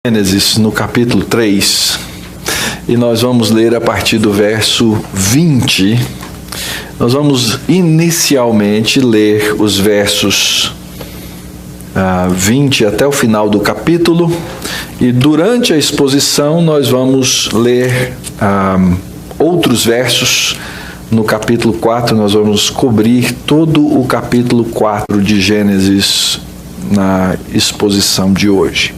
Gênesis, no capítulo 3, e nós vamos ler a partir do verso 20. Nós vamos inicialmente ler os versos 20 até o final do capítulo, e durante a exposição nós vamos ler outros versos. No capítulo 4 nós vamos cobrir todo o capítulo 4 de Gênesis na exposição de hoje.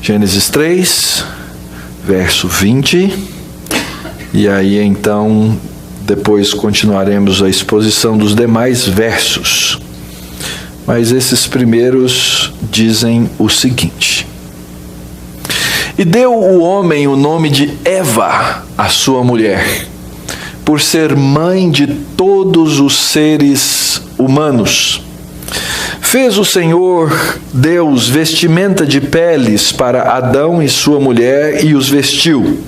Gênesis 3, verso 20, e aí então depois continuaremos a exposição dos demais versos. Mas esses primeiros dizem o seguinte: E deu o homem o nome de Eva, a sua mulher, por ser mãe de todos os seres humanos. Fez o Senhor Deus vestimenta de peles para Adão e sua mulher e os vestiu.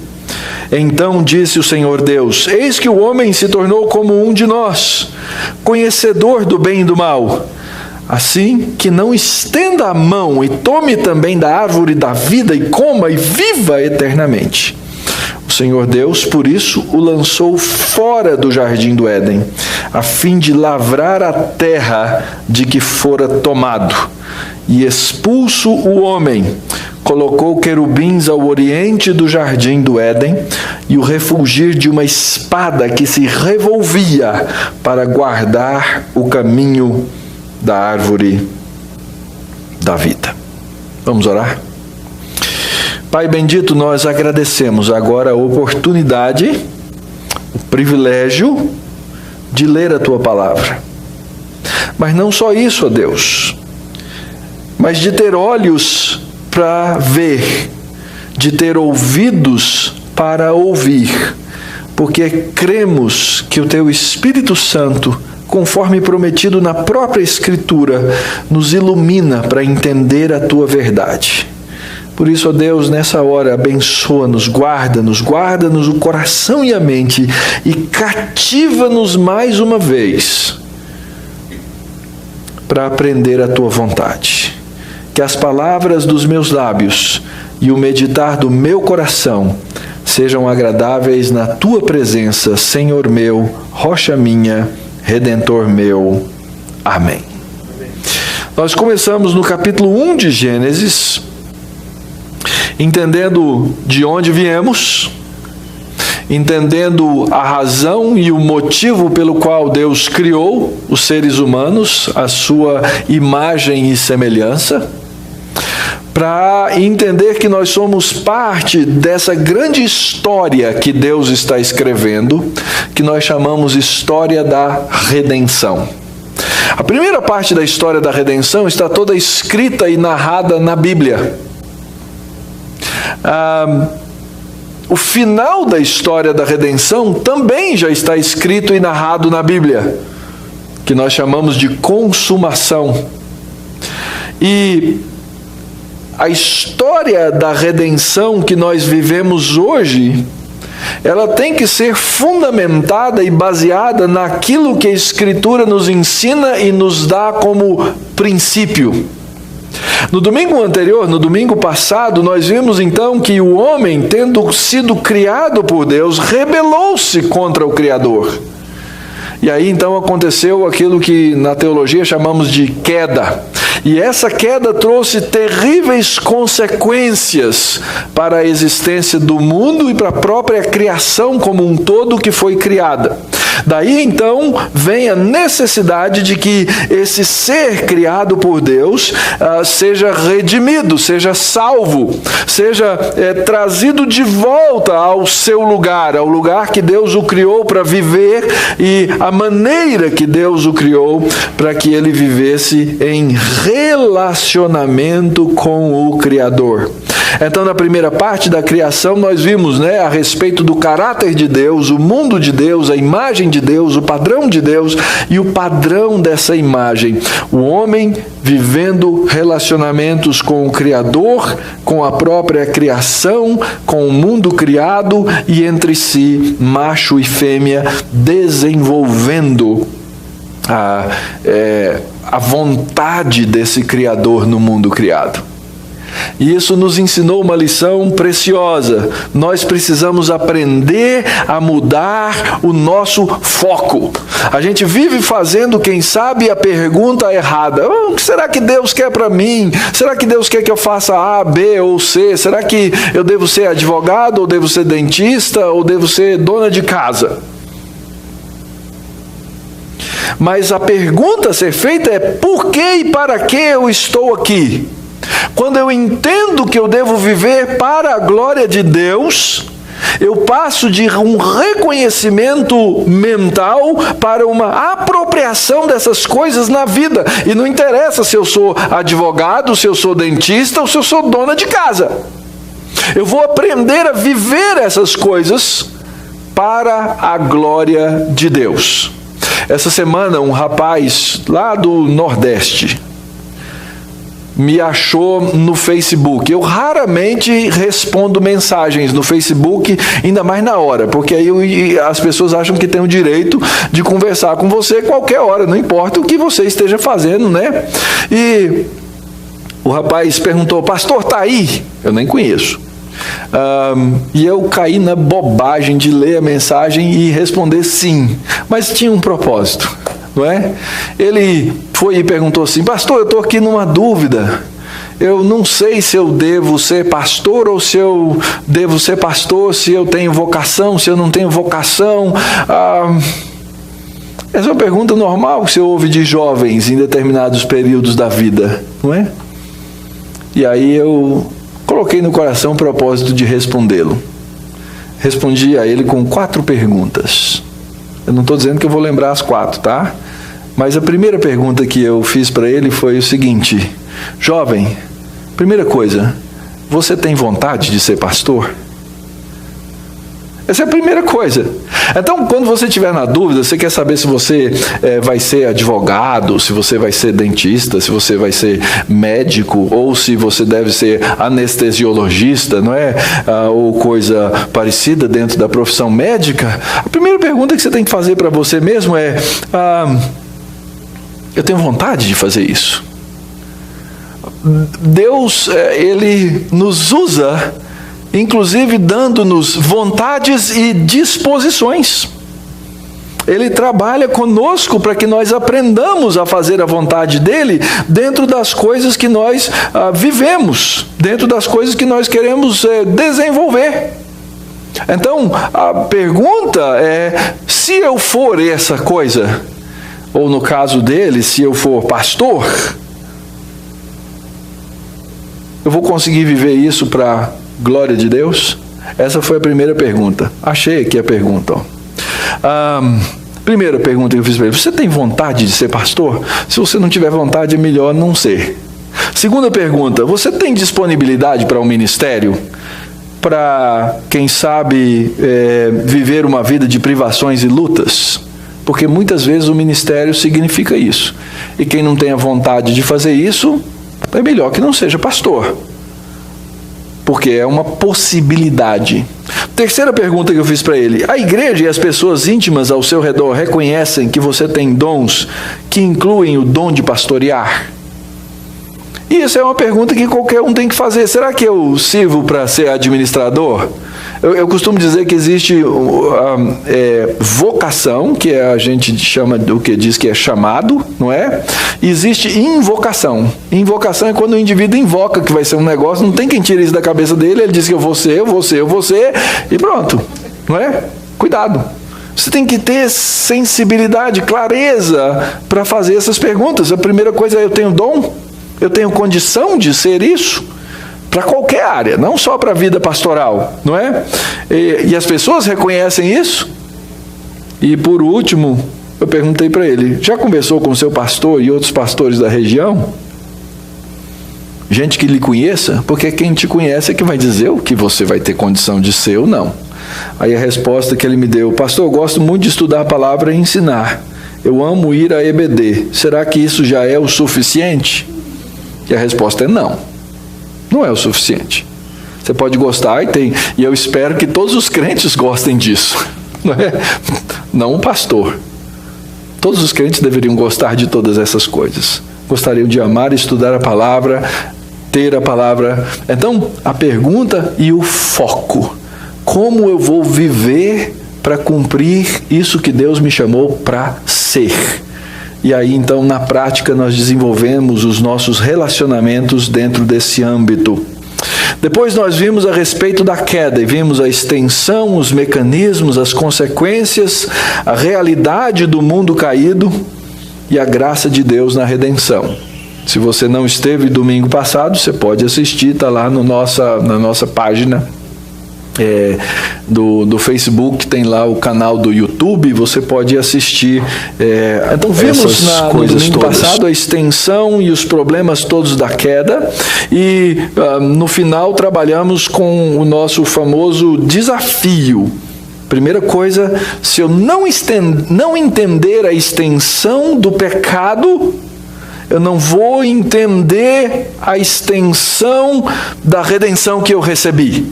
Então disse o Senhor Deus: Eis que o homem se tornou como um de nós, conhecedor do bem e do mal. Assim que não estenda a mão e tome também da árvore da vida e coma e viva eternamente. O Senhor Deus, por isso, o lançou fora do jardim do Éden, a fim de lavrar a terra de que fora tomado. E expulso o homem, colocou querubins ao oriente do jardim do Éden e o refulgir de uma espada que se revolvia para guardar o caminho da árvore da vida. Vamos orar? Pai bendito, nós agradecemos agora a oportunidade, o privilégio de ler a Tua palavra. Mas não só isso, ó Deus, mas de ter olhos para ver, de ter ouvidos para ouvir, porque cremos que o Teu Espírito Santo, conforme prometido na própria Escritura, nos ilumina para entender a Tua verdade. Por isso, ó Deus, nessa hora, abençoa-nos, guarda-nos o coração e a mente, e cativa-nos mais uma vez para aprender a Tua vontade. Que as palavras dos meus lábios e o meditar do meu coração sejam agradáveis na Tua presença, Senhor meu, rocha minha, Redentor meu. Amém. Nós começamos no capítulo 1 de Gênesis, entendendo de onde viemos, entendendo a razão e o motivo pelo qual Deus criou os seres humanos, a sua imagem e semelhança, para entender que nós somos parte dessa grande história que Deus está escrevendo, que nós chamamos história da redenção. A primeira parte da história da redenção está toda escrita e narrada na Bíblia. O final da história da redenção também já está escrito e narrado na Bíblia, que nós chamamos de consumação. E a história da redenção que nós vivemos hoje, ela tem que ser fundamentada e baseada naquilo que a Escritura nos ensina e nos dá como princípio. No domingo anterior, no domingo passado, nós vimos então que o homem, tendo sido criado por Deus, rebelou-se contra o Criador. E aí então aconteceu aquilo que na teologia chamamos de queda. E essa queda trouxe terríveis consequências para a existência do mundo e para a própria criação como um todo que foi criada. Daí então vem a necessidade de que esse ser criado por Deus seja redimido, seja salvo, seja trazido de volta ao seu lugar, ao lugar que Deus o criou para viver e a maneira que Deus o criou para que ele vivesse em relacionamento com o Criador. Então, na primeira parte da criação, nós vimos a respeito do caráter de Deus, o mundo de Deus, a imagem de Deus, o padrão de Deus e o padrão dessa imagem. O homem vivendo relacionamentos com o Criador, com a própria criação, com o mundo criado e entre si, macho e fêmea, desenvolvendo a vontade desse Criador no mundo criado. E isso nos ensinou uma lição preciosa. Nós precisamos aprender a mudar o nosso foco. A gente vive fazendo, quem sabe, a pergunta errada. O que será que Deus quer para mim? Será que Deus quer que eu faça A, B ou C? Será que eu devo ser advogado, ou devo ser dentista, ou devo ser dona de casa? Mas a pergunta a ser feita é: por que e para que eu estou aqui? Quando eu entendo que eu devo viver para a glória de Deus, eu passo de um reconhecimento mental para uma apropriação dessas coisas na vida. E não interessa se eu sou advogado, se eu sou dentista ou se eu sou dona de casa. Eu vou aprender a viver essas coisas para a glória de Deus. Essa semana, um rapaz lá do Nordeste me achou no Facebook. Eu raramente respondo mensagens no Facebook, ainda mais na hora, porque aí as pessoas acham que tem o direito de conversar com você qualquer hora, não importa o que você esteja fazendo, né? E o rapaz perguntou: pastor, tá aí? Eu nem conheço. E eu caí na bobagem de ler a mensagem e responder sim, mas tinha um propósito, não é? Ele foi e perguntou assim: pastor, eu estou aqui numa dúvida, eu não sei se eu devo ser pastor ou se eu devo ser pastor, se eu tenho vocação, se eu não tenho vocação. Essa é uma pergunta normal que você ouve de jovens em determinados períodos da vida, não é? E aí eu coloquei no coração o propósito de respondê-lo. Respondi a ele com 4 perguntas. Eu não estou dizendo que eu vou lembrar as 4, tá? Mas a primeira pergunta que eu fiz para ele foi o seguinte: jovem, primeira coisa, você tem vontade de ser pastor? Essa é a primeira coisa. Então, quando você estiver na dúvida, você quer saber se você vai ser advogado, se você vai ser dentista, se você vai ser médico, ou se você deve ser anestesiologista, não é? Ou coisa parecida dentro da profissão médica, a primeira pergunta que você tem que fazer para você mesmo é: eu tenho vontade de fazer isso? Deus, Ele nos usa, inclusive dando-nos vontades e disposições. Ele trabalha conosco para que nós aprendamos a fazer a vontade dele dentro das coisas que nós vivemos, dentro das coisas que nós queremos desenvolver. Então, a pergunta é: se eu for essa coisa, ou no caso dele, se eu for pastor, eu vou conseguir viver isso para glória de Deus? Essa foi a primeira pergunta. Achei aqui a pergunta. Primeira pergunta que eu fiz para ele: você tem vontade de ser pastor? Se você não tiver vontade, é melhor não ser. Segunda pergunta: você tem disponibilidade para um ministério? Para, quem sabe, viver uma vida de privações e lutas? Porque muitas vezes o ministério significa isso. E quem não tem a vontade de fazer isso, é melhor que não seja pastor, porque é uma possibilidade. Terceira pergunta que eu fiz para ele: a igreja e as pessoas íntimas ao seu redor reconhecem que você tem dons que incluem o dom de pastorear? E isso é uma pergunta que qualquer um tem que fazer. Será que eu sirvo para ser administrador? Eu costumo dizer que existe vocação, que a gente chama do que diz que é chamado, não é? E existe invocação. Invocação é quando o indivíduo invoca que vai ser um negócio, não tem quem tire isso da cabeça dele, ele diz que eu vou ser, e pronto, não é? Cuidado. Você tem que ter sensibilidade, clareza para fazer essas perguntas. A primeira coisa é: eu tenho dom? Eu tenho condição de ser isso? Para qualquer área, não só para a vida pastoral, não é? E as pessoas reconhecem isso? E por último, eu perguntei para ele: já conversou com o seu pastor e outros pastores da região? Gente que lhe conheça, porque quem te conhece é que vai dizer o que você vai ter condição de ser ou não. Aí a resposta que ele me deu: pastor, eu gosto muito de estudar a palavra e ensinar. Eu amo ir a EBD. Será que isso já é o suficiente? E a resposta é não. Não é o suficiente. Você pode gostar e eu espero que todos os crentes gostem disso. Não é? Não o pastor. Todos os crentes deveriam gostar de todas essas coisas. Gostariam de amar e estudar a palavra, ter a palavra. Então, a pergunta e o foco. Como eu vou viver para cumprir isso que Deus me chamou para ser? E aí, então, na prática, nós desenvolvemos os nossos relacionamentos dentro desse âmbito. Depois nós vimos a respeito da queda e vimos a extensão, os mecanismos, as consequências, a realidade do mundo caído e a graça de Deus na redenção. Se você não esteve domingo passado, você pode assistir, está lá na nossa página do Facebook, tem lá o canal do YouTube, você pode assistir. Então vimos no domingo passado a extensão e os problemas todos da queda, e no final trabalhamos com o nosso famoso desafio. Primeira coisa, se eu não entender a extensão do pecado, eu não vou entender a extensão da redenção que eu recebi.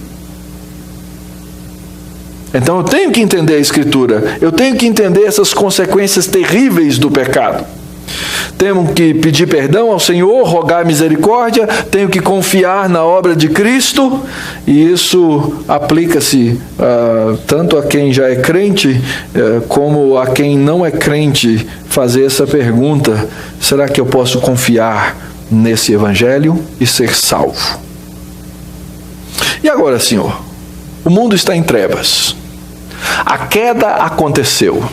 Então eu tenho que entender a Escritura, eu tenho que entender essas consequências terríveis do pecado. Temos que pedir perdão ao Senhor, rogar misericórdia, tenho que confiar na obra de Cristo, e isso aplica-se tanto a quem já é crente, como a quem não é crente, fazer essa pergunta: será que eu posso confiar nesse Evangelho e ser salvo? E agora, Senhor, o mundo está em trevas. A queda aconteceu.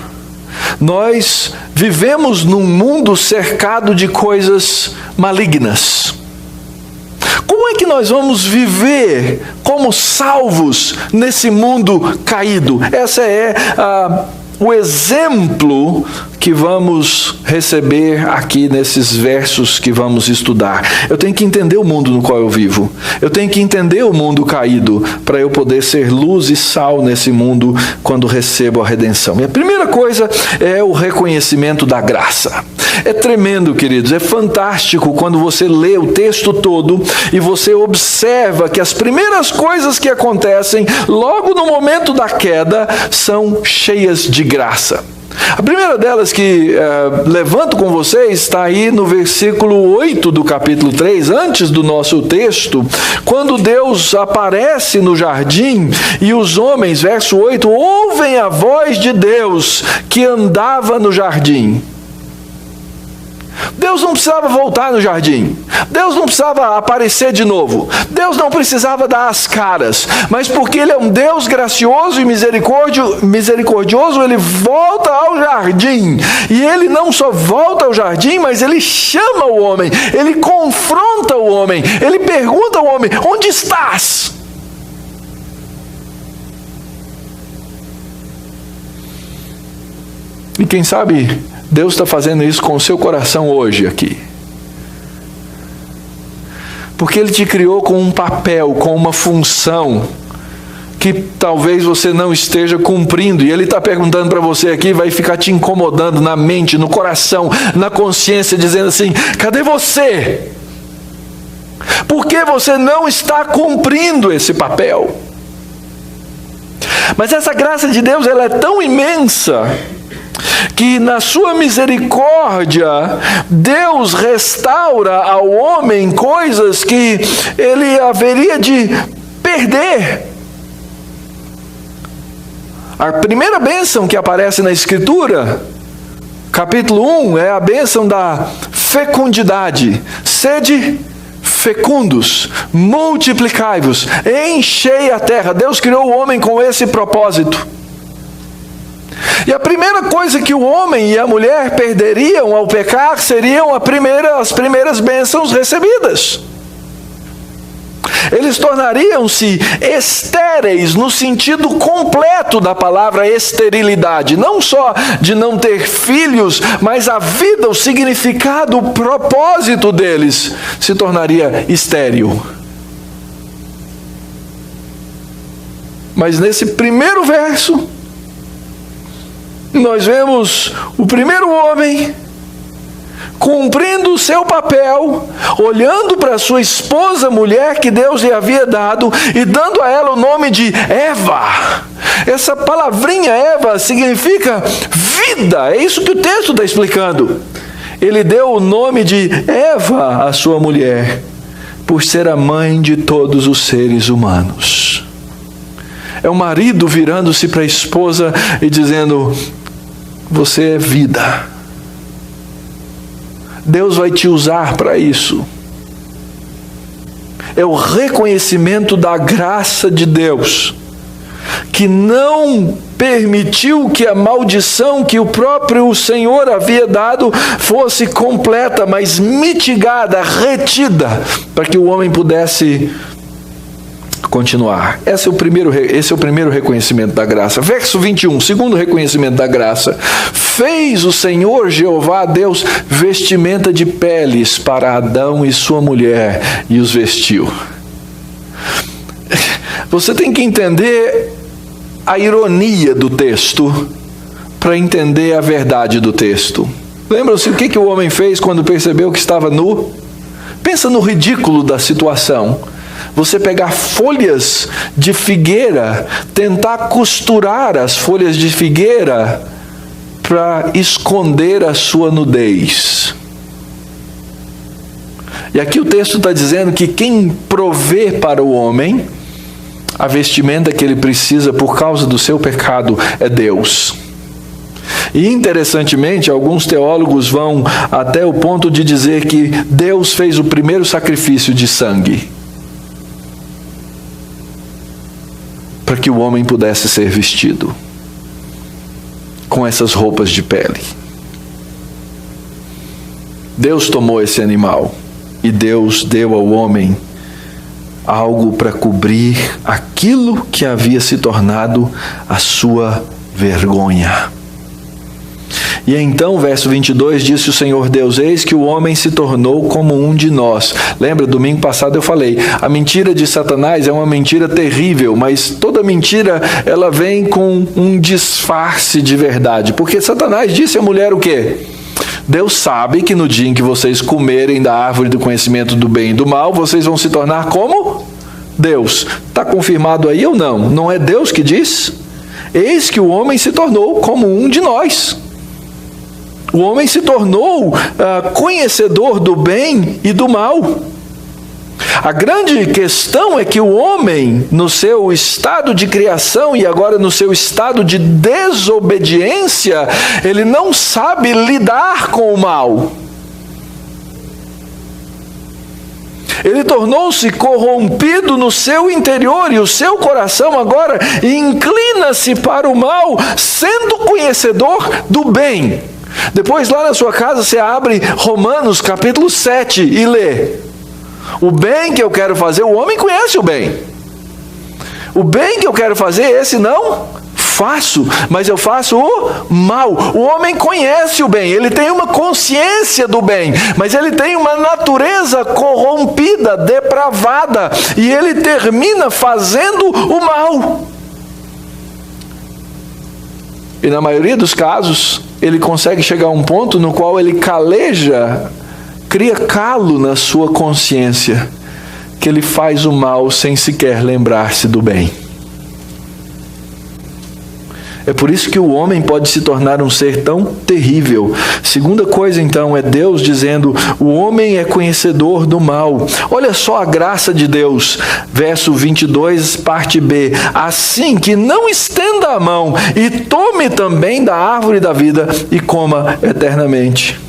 Nós vivemos num mundo cercado de coisas malignas. Como é que nós vamos viver como salvos nesse mundo caído? Esse é o exemplo que vamos receber aqui nesses versos que vamos estudar. Eu tenho que entender o mundo no qual eu vivo. Eu tenho que entender o mundo caído para eu poder ser luz e sal nesse mundo quando recebo a redenção. E a primeira coisa é o reconhecimento da graça. É tremendo, queridos, é fantástico quando você lê o texto todo e você observa que as primeiras coisas que acontecem logo no momento da queda são cheias de graça. A primeira delas que levanto com vocês está aí no versículo 8 do capítulo 3, antes do nosso texto, quando Deus aparece no jardim e os homens, verso 8, ouvem a voz de Deus que andava no jardim. Deus não precisava voltar no jardim. Deus não precisava aparecer de novo. Deus não precisava dar as caras. Mas porque Ele é um Deus gracioso e misericordioso, Ele volta ao jardim. E Ele não só volta ao jardim, mas Ele chama o homem. Ele confronta o homem. Ele pergunta ao homem: onde estás? E quem sabe Deus está fazendo isso com o seu coração hoje aqui. Porque Ele te criou com um papel, com uma função que talvez você não esteja cumprindo. E Ele está perguntando para você aqui, vai ficar te incomodando na mente, no coração, na consciência, dizendo assim: cadê você? Por que você não está cumprindo esse papel? Mas essa graça de Deus, ela é tão imensa que na sua misericórdia Deus restaura ao homem coisas que ele haveria de perder. A primeira bênção que aparece na Escritura, capítulo 1, é a bênção da fecundidade. Sede fecundos, multiplicai-vos, enchei a terra. Deus criou o homem com esse propósito. E a primeira coisa que o homem e a mulher perderiam ao pecar seriam as primeiras bênçãos recebidas. Eles tornariam-se estéreis no sentido completo da palavra esterilidade. Não só de não ter filhos, mas a vida, o significado, o propósito deles se tornaria estéril. Mas nesse primeiro verso, nós vemos o primeiro homem cumprindo o seu papel, olhando para sua esposa, mulher que Deus lhe havia dado, e dando a ela o nome de Eva. Essa palavrinha Eva significa vida, é isso que o texto está explicando. Ele deu o nome de Eva à sua mulher, por ser a mãe de todos os seres humanos. É o marido virando-se para a esposa e dizendo: você é vida. Deus vai te usar para isso. É o reconhecimento da graça de Deus, que não permitiu que a maldição que o próprio Senhor havia dado fosse completa, mas mitigada, retida, para que o homem pudesse continuar. Esse é o primeiro reconhecimento da graça. Verso 21, segundo reconhecimento da graça: fez o Senhor Jeová Deus vestimenta de peles para Adão e sua mulher, e os vestiu. Você tem que entender a ironia do texto para entender a verdade do texto. Lembram-se o que o homem fez quando percebeu que estava nu? Pensa no ridículo da situação. Você pegar folhas de figueira, tentar costurar as folhas de figueira para esconder a sua nudez. E aqui o texto está dizendo que quem provê para o homem a vestimenta que ele precisa por causa do seu pecado é Deus. E interessantemente, alguns teólogos vão até o ponto de dizer que Deus fez o primeiro sacrifício de sangue para que o homem pudesse ser vestido com essas roupas de pele. Deus tomou esse animal e Deus deu ao homem algo para cobrir aquilo que havia se tornado a sua vergonha. E então, verso 22, disse o Senhor Deus: eis que o homem se tornou como um de nós. Lembra, domingo passado eu falei, a mentira de Satanás é uma mentira terrível, mas toda mentira, ela vem com um disfarce de verdade. Porque Satanás disse à mulher o quê? Deus sabe que no dia em que vocês comerem da árvore do conhecimento do bem e do mal, vocês vão se tornar como Deus. Está confirmado aí ou não? Não é Deus que diz? Eis que o homem se tornou como um de nós. O homem se tornou conhecedor do bem e do mal. A grande questão é que o homem, no seu estado de criação e agora no seu estado de desobediência, ele não sabe lidar com o mal. Ele tornou-se corrompido no seu interior e o seu coração agora inclina-se para o mal, sendo conhecedor do bem. Depois lá na sua casa você abre Romanos capítulo 7 e lê: o bem que eu quero fazer, o homem conhece o bem. O bem que eu quero fazer, esse não faço, mas eu faço o mal. O homem conhece o bem, ele tem uma consciência do bem, mas ele tem uma natureza corrompida, depravada, e ele termina fazendo o mal. E na maioria dos casos, ele consegue chegar a um ponto no qual ele caleja, cria calo na sua consciência, que ele faz o mal sem sequer lembrar-se do bem. É por isso que o homem pode se tornar um ser tão terrível. Segunda coisa, então, é Deus dizendo: o homem é conhecedor do mal. Olha só a graça de Deus. Verso 22, parte B. Assim que não estenda a mão e tome também da árvore da vida e coma eternamente.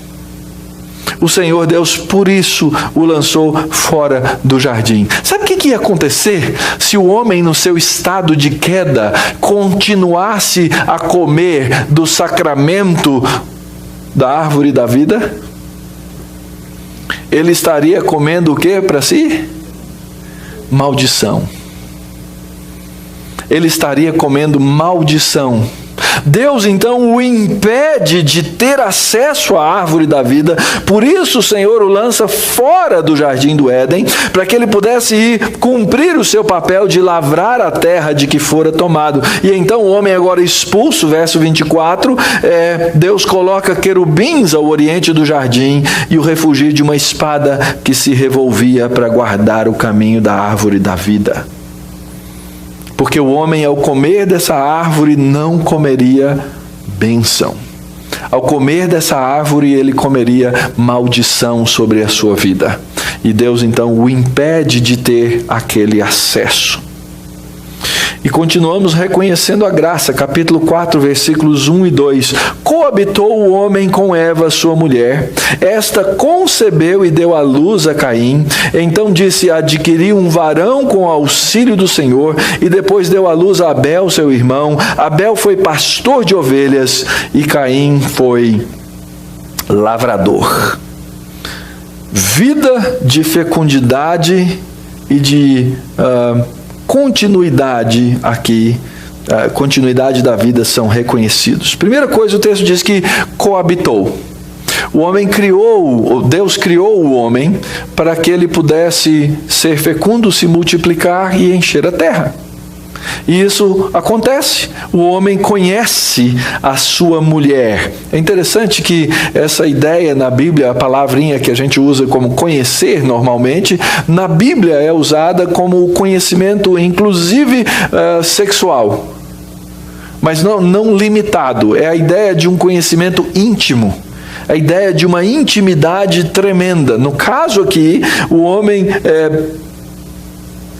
O Senhor Deus, por isso, o lançou fora do jardim. Sabe o que ia acontecer se o homem, no seu estado de queda, continuasse a comer do sacramento da árvore da vida? Ele estaria comendo o que para si? Maldição. Ele estaria comendo maldição. Deus então o impede de ter acesso à árvore da vida, por isso o Senhor o lança fora do jardim do Éden, para que ele pudesse ir cumprir o seu papel de lavrar a terra de que fora tomado. E então o homem agora expulso, verso 24, Deus coloca querubins ao oriente do jardim e o refugia de uma espada que se revolvia para guardar o caminho da árvore da vida. Porque o homem, ao comer dessa árvore, não comeria bênção. Ao comer dessa árvore, ele comeria maldição sobre a sua vida. E Deus então o impede de ter aquele acesso. E continuamos reconhecendo a graça, capítulo 4, versículos 1 e 2. Coabitou o homem com Eva, sua mulher. Esta concebeu e deu à luz a Caim. Então disse: adquiri um varão com auxílio do Senhor. E depois deu à luz a Abel, seu irmão. Abel foi pastor de ovelhas e Caim foi lavrador. Vida de fecundidade e de continuidade aqui, a continuidade da vida são reconhecidos. Primeira coisa, o texto diz que coabitou. O homem criou, Deus criou o homem para que ele pudesse ser fecundo, se multiplicar e encher a terra. E isso acontece. O homem conhece a sua mulher. É interessante que essa ideia na Bíblia, a palavrinha que a gente usa como conhecer normalmente, na Bíblia é usada como conhecimento, inclusive sexual. Mas não limitado. É a ideia de um conhecimento íntimo. A ideia de uma intimidade tremenda. No caso aqui, o homem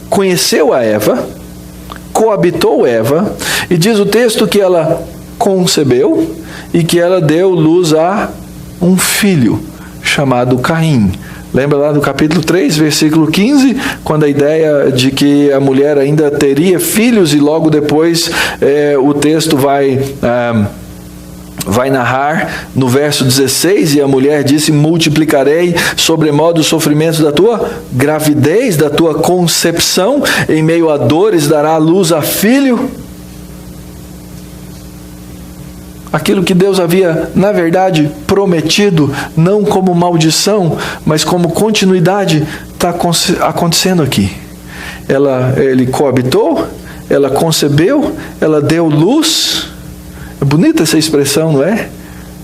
conheceu a Eva, coabitou Eva, e diz o texto que ela concebeu e que ela deu luz a um filho chamado Caim. Lembra lá do capítulo 3, versículo 15, quando a ideia de que a mulher ainda teria filhos, e logo depois o texto vai narrar no verso 16, e a mulher disse: multiplicarei sobremodo os sofrimentos da tua gravidez, da tua concepção, em meio a dores dará luz a filho. Aquilo que Deus havia, na verdade, prometido, não como maldição, mas como continuidade, está acontecendo aqui. Ele coabitou, ela concebeu, ela deu luz. É bonita essa expressão, não é?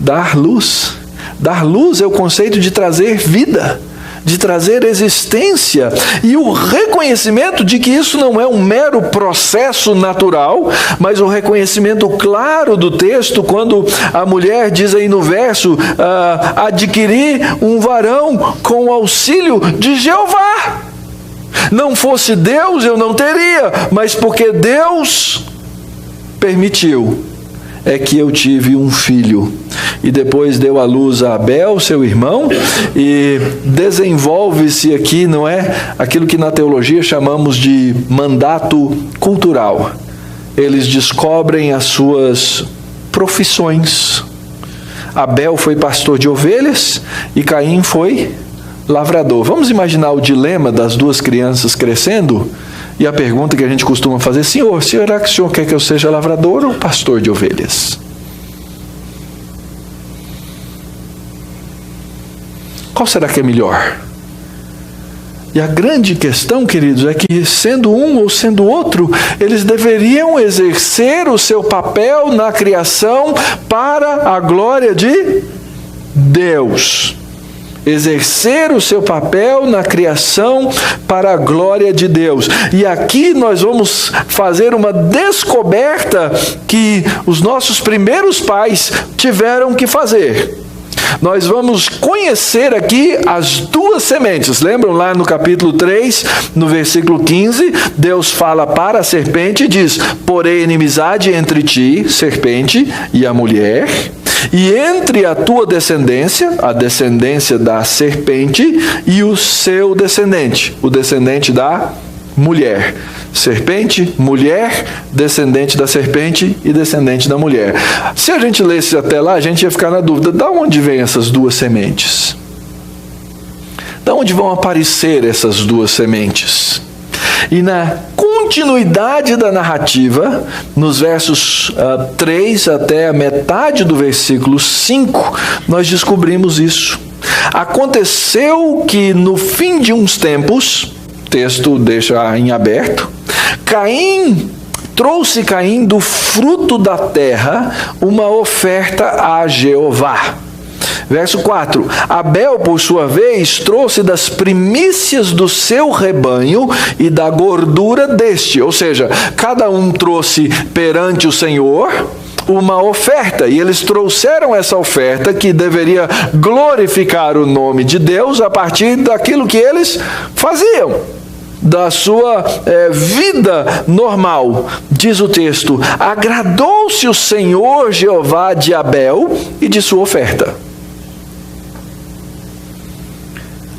Dar luz. Dar luz é o conceito de trazer vida, de trazer existência, e o reconhecimento de que isso não é um mero processo natural, mas o reconhecimento claro do texto, quando a mulher diz aí no verso: adquiri um varão com o auxílio de Jeová. Não fosse Deus, eu não teria, mas porque Deus permitiu, é que eu tive um filho. E depois deu à luz a Abel, seu irmão, e desenvolve-se aqui, não é? Aquilo que na teologia chamamos de mandato cultural. Eles descobrem as suas profissões. Abel foi pastor de ovelhas e Caim foi lavrador. Vamos imaginar o dilema das duas crianças crescendo? E a pergunta que a gente costuma fazer: Senhor, será que o Senhor quer que eu seja lavrador ou pastor de ovelhas? Qual será que é melhor? E a grande questão, queridos, é que sendo um ou sendo outro, eles deveriam exercer o seu papel na criação para a glória de Deus. Exercer o seu papel na criação para a glória de Deus. E aqui nós vamos fazer uma descoberta que os nossos primeiros pais tiveram que fazer. Nós vamos conhecer aqui as duas sementes. Lembram lá no capítulo 3, no versículo 15, Deus fala para a serpente e diz: porém inimizade entre ti, serpente, e a mulher, e entre a tua descendência, a descendência da serpente, e o seu descendente, o descendente da mulher. Serpente, mulher, descendente da serpente e descendente da mulher. Se a gente lesse até lá, a gente ia ficar na dúvida: de onde vêm essas duas sementes? De onde vão aparecer essas duas sementes? E na continuidade da narrativa, nos versos 3 até a metade do versículo 5, nós descobrimos isso. Aconteceu que no fim de uns tempos, o texto deixa em aberto, trouxe Caim do fruto da terra uma oferta a Jeová. Verso 4, Abel, por sua vez, trouxe das primícias do seu rebanho e da gordura deste. Ou seja, cada um trouxe perante o Senhor uma oferta, e eles trouxeram essa oferta que deveria glorificar o nome de Deus a partir daquilo que eles faziam, da sua vida normal. Diz o texto: agradou-se o Senhor Jeová de Abel e de sua oferta,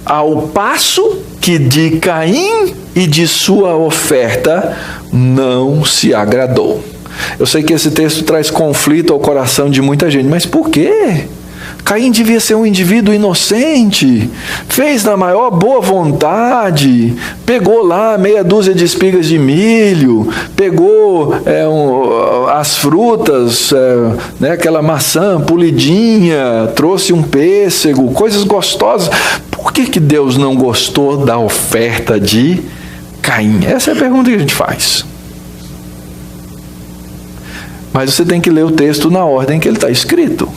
ao passo que de Caim e de sua oferta não se agradou. Eu sei que esse texto traz conflito ao coração de muita gente, mas por quê? Caim devia ser um indivíduo inocente, fez na maior boa vontade, pegou lá meia dúzia de espigas de milho, pegou as frutas, aquela maçã polidinha, trouxe um pêssego, coisas gostosas. Por que Deus não gostou da oferta de Caim? Essa é a pergunta que a gente faz. Mas você tem que ler o texto na ordem que ele está escrito.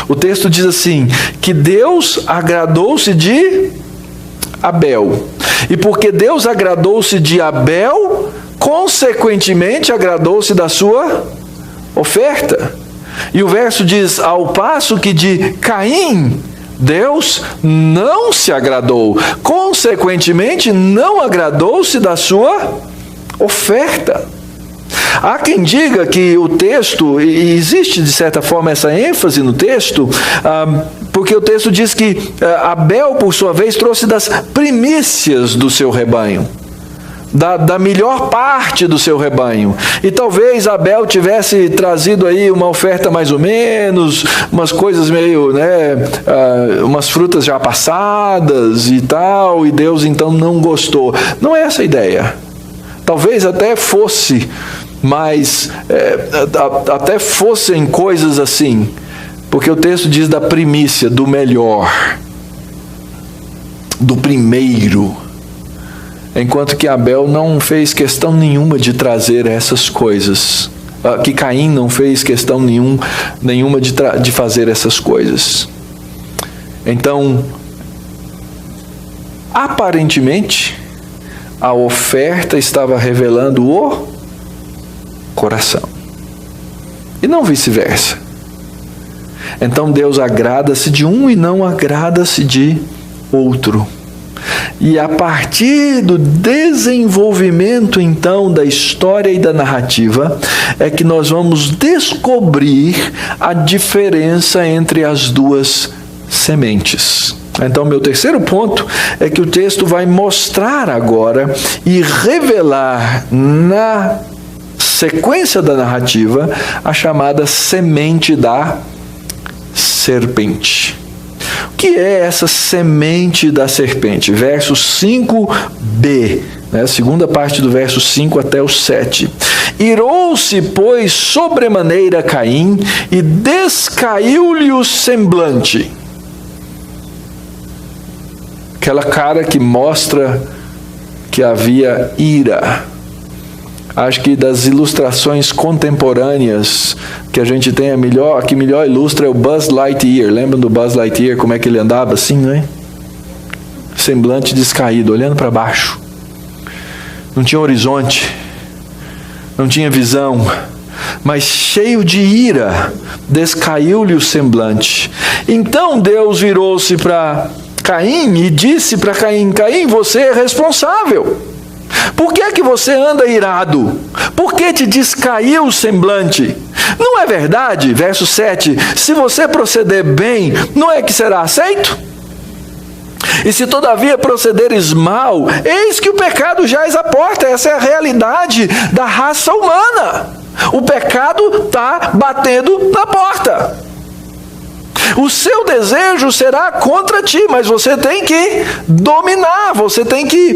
O texto diz assim, que Deus agradou-se de Abel. E porque Deus agradou-se de Abel, consequentemente agradou-se da sua oferta. E o verso diz, ao passo que de Caim, Deus não se agradou. Consequentemente, não agradou-se da sua oferta. Há quem diga que o texto, e existe de certa forma essa ênfase no texto, porque o texto diz que Abel, por sua vez, trouxe das primícias do seu rebanho, da melhor parte do seu rebanho. E talvez Abel tivesse trazido aí uma oferta mais ou menos, umas coisas meio, umas frutas já passadas e tal, e Deus então não gostou. Não é essa a ideia. Talvez até fosse, mas até fossem coisas assim, porque o texto diz da primícia, do melhor, do primeiro, enquanto que Abel não fez questão nenhuma de trazer essas coisas, que Caim não fez questão nenhuma de fazer essas coisas. Então, aparentemente, a oferta estava revelando o coração, e não vice-versa. Então Deus agrada-se de um e não agrada-se de outro. E a partir do desenvolvimento então da história e da narrativa, é que nós vamos descobrir a diferença entre as duas sementes. Então, meu terceiro ponto é que o texto vai mostrar agora e revelar na sequência da narrativa a chamada semente da serpente. O que é essa semente da serpente? Verso 5b, a segunda parte do verso 5 até o 7. Irou-se, pois, sobremaneira Caim e descaiu-lhe o semblante. Aquela cara que mostra que havia ira. Acho que das ilustrações contemporâneas que a gente tem, a que melhor ilustra é o Buzz Lightyear. Lembram do Buzz Lightyear, como é que ele andava assim, né? Semblante descaído, olhando para baixo. Não tinha horizonte, não tinha visão, mas cheio de ira, descaiu-lhe o semblante. Então Deus virou-se para Caim e disse para Caim: Caim, você é responsável. Por que é que você anda irado? Por que te descaiu o semblante? Não é verdade, verso 7, se você proceder bem, não é que será aceito? E se todavia procederes mal, eis que o pecado jaz à porta. Essa é a realidade da raça humana. O pecado está batendo na porta. O seu desejo será contra ti, mas você tem que dominar, você tem que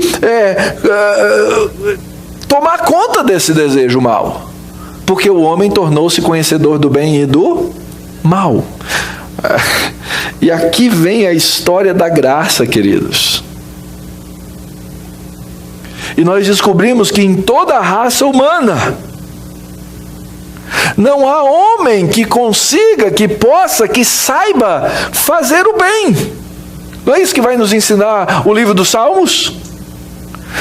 tomar conta desse desejo mal. Porque o homem tornou-se conhecedor do bem e do mal. E aqui vem a história da graça, queridos. E nós descobrimos que em toda a raça humana, não há homem que consiga, que possa, que saiba fazer o bem. Não é isso que vai nos ensinar o livro dos Salmos?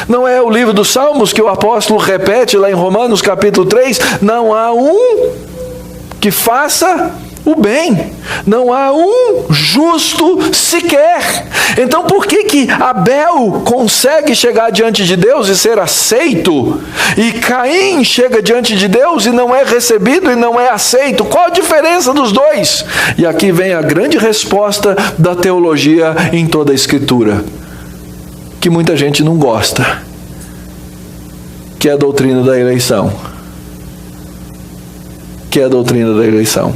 Não é o livro dos Salmos que o apóstolo repete lá em Romanos capítulo 3? Não há um que faça o bem, não há um justo sequer. Então por que Abel consegue chegar diante de Deus e ser aceito, e Caim chega diante de Deus e não é recebido e não é aceito? Qual a diferença dos dois? E aqui vem a grande resposta da teologia em toda a Escritura, que muita gente não gosta, que é a doutrina da eleição. Que é a doutrina da eleição.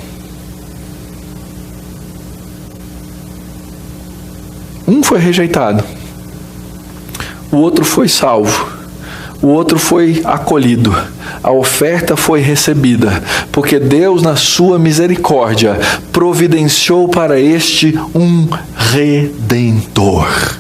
Um foi rejeitado, o outro foi salvo, o outro foi acolhido, a oferta foi recebida, porque Deus, na sua misericórdia, providenciou para este um Redentor.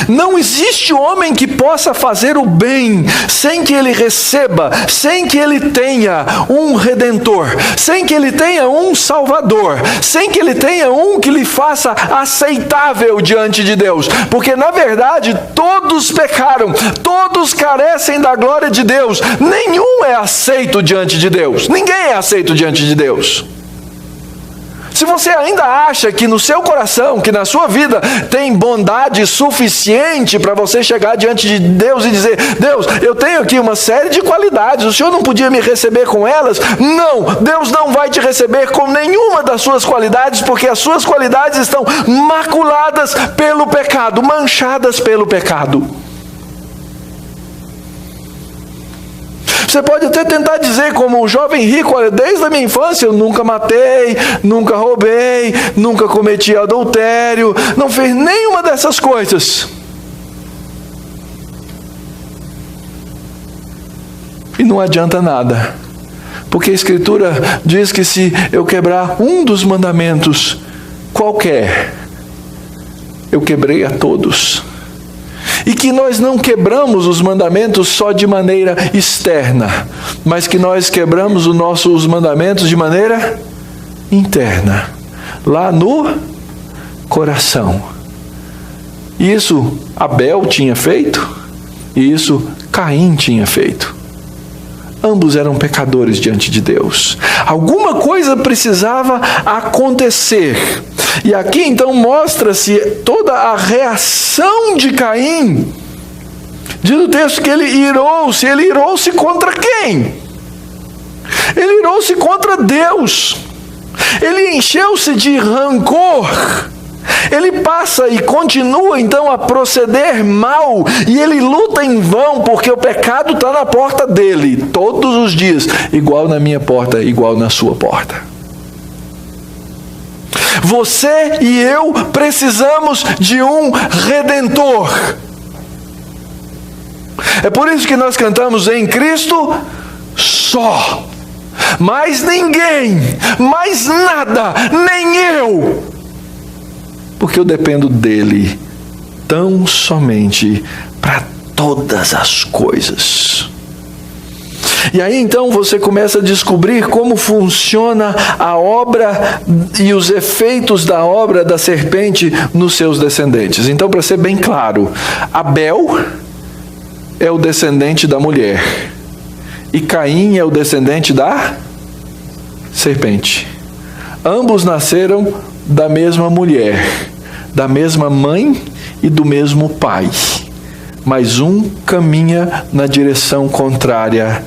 Não existe homem que possa fazer o bem sem que ele receba, sem que ele tenha um Redentor, sem que ele tenha um Salvador, sem que ele tenha um que lhe faça aceitável diante de Deus. Porque na verdade todos pecaram, todos carecem da glória de Deus, nenhum é aceito diante de Deus, ninguém é aceito diante de Deus. Se você ainda acha que no seu coração, que na sua vida tem bondade suficiente para você chegar diante de Deus e dizer: Deus, eu tenho aqui uma série de qualidades, o Senhor não podia me receber com elas? Não, Deus não vai te receber com nenhuma das suas qualidades, porque as suas qualidades estão maculadas pelo pecado, manchadas pelo pecado. Você pode até tentar dizer, como o jovem rico: olha, desde a minha infância eu nunca matei, nunca roubei, nunca cometi adultério, não fiz nenhuma dessas coisas. E não adianta nada, porque a Escritura diz que se eu quebrar um dos mandamentos qualquer, eu quebrei a todos. E que nós não quebramos os mandamentos só de maneira externa, mas que nós quebramos os mandamentos de maneira interna, lá no coração. Isso Abel tinha feito, e isso Caim tinha feito. Ambos eram pecadores diante de Deus. Alguma coisa precisava acontecer. E aqui então mostra-se toda a reação de Caim. Diz o texto que ele irou-se contra quem? Ele irou-se contra Deus. Ele encheu-se de rancor. Ele passa e continua então a proceder mal, e ele luta em vão, porque o pecado está na porta dele, todos os dias, igual na minha porta, igual na sua porta. Você e eu precisamos de um Redentor. É por isso que nós cantamos: em Cristo só, mais ninguém, mais nada, nem eu. Porque eu dependo dele tão somente para todas as coisas. E aí então você começa a descobrir como funciona a obra e os efeitos da obra da serpente nos seus descendentes. Então, para ser bem claro, Abel é o descendente da mulher e Caim é o descendente da serpente. Ambos nasceram da mesma mulher, da mesma mãe e do mesmo pai, mas um caminha na direção contrária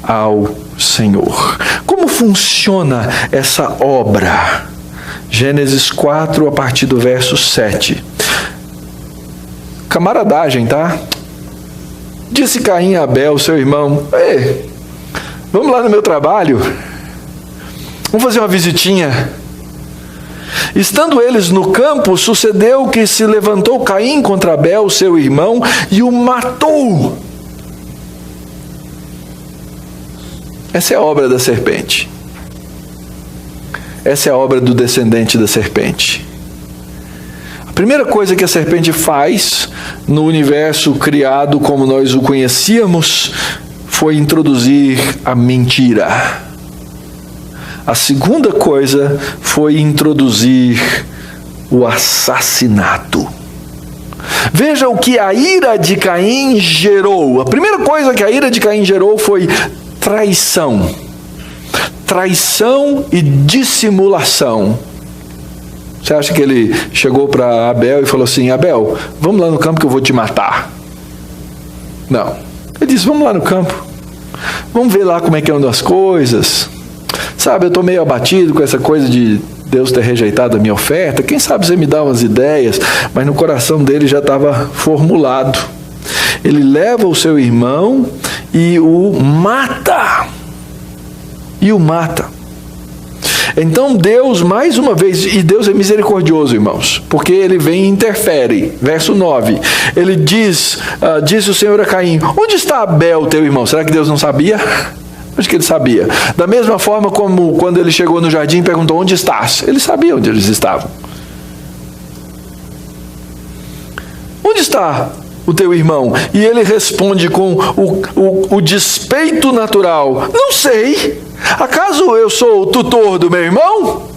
ao Senhor. Como funciona essa obra? Gênesis 4, a partir do verso 7. Camaradagem, tá? Disse Caim a Abel, seu irmão: ei, vamos lá no meu trabalho, vamos fazer uma visitinha. Estando eles no campo, sucedeu que se levantou Caim contra Abel, seu irmão, e o matou. Essa é a obra da serpente. Essa é a obra do descendente da serpente. A primeira coisa que a serpente faz no universo criado como nós o conhecíamos foi introduzir a mentira. A segunda coisa foi introduzir o assassinato. Veja o que a ira de Caim gerou. A primeira coisa que a ira de Caim gerou foi traição. Traição e dissimulação. Você acha que ele chegou para Abel e falou assim: Abel, vamos lá no campo que eu vou te matar? Não. Ele disse: vamos lá no campo. Vamos ver lá como é que andam as coisas. Sabe, eu estou meio abatido com essa coisa de Deus ter rejeitado a minha oferta. Quem sabe você me dá umas ideias? Mas no coração dele já estava formulado. Ele leva o seu irmão e o mata. Então Deus, mais uma vez, e Deus é misericordioso, irmãos, porque ele vem e interfere. Verso 9, ele diz, disse o Senhor a Caim: onde está Abel, teu irmão? Será que Deus não sabia? Acho que ele sabia. Da mesma forma como quando ele chegou no jardim e perguntou: onde estás? Ele sabia onde eles estavam. Onde está o teu irmão? E ele responde com o despeito natural: não sei. Acaso eu sou o tutor do meu irmão?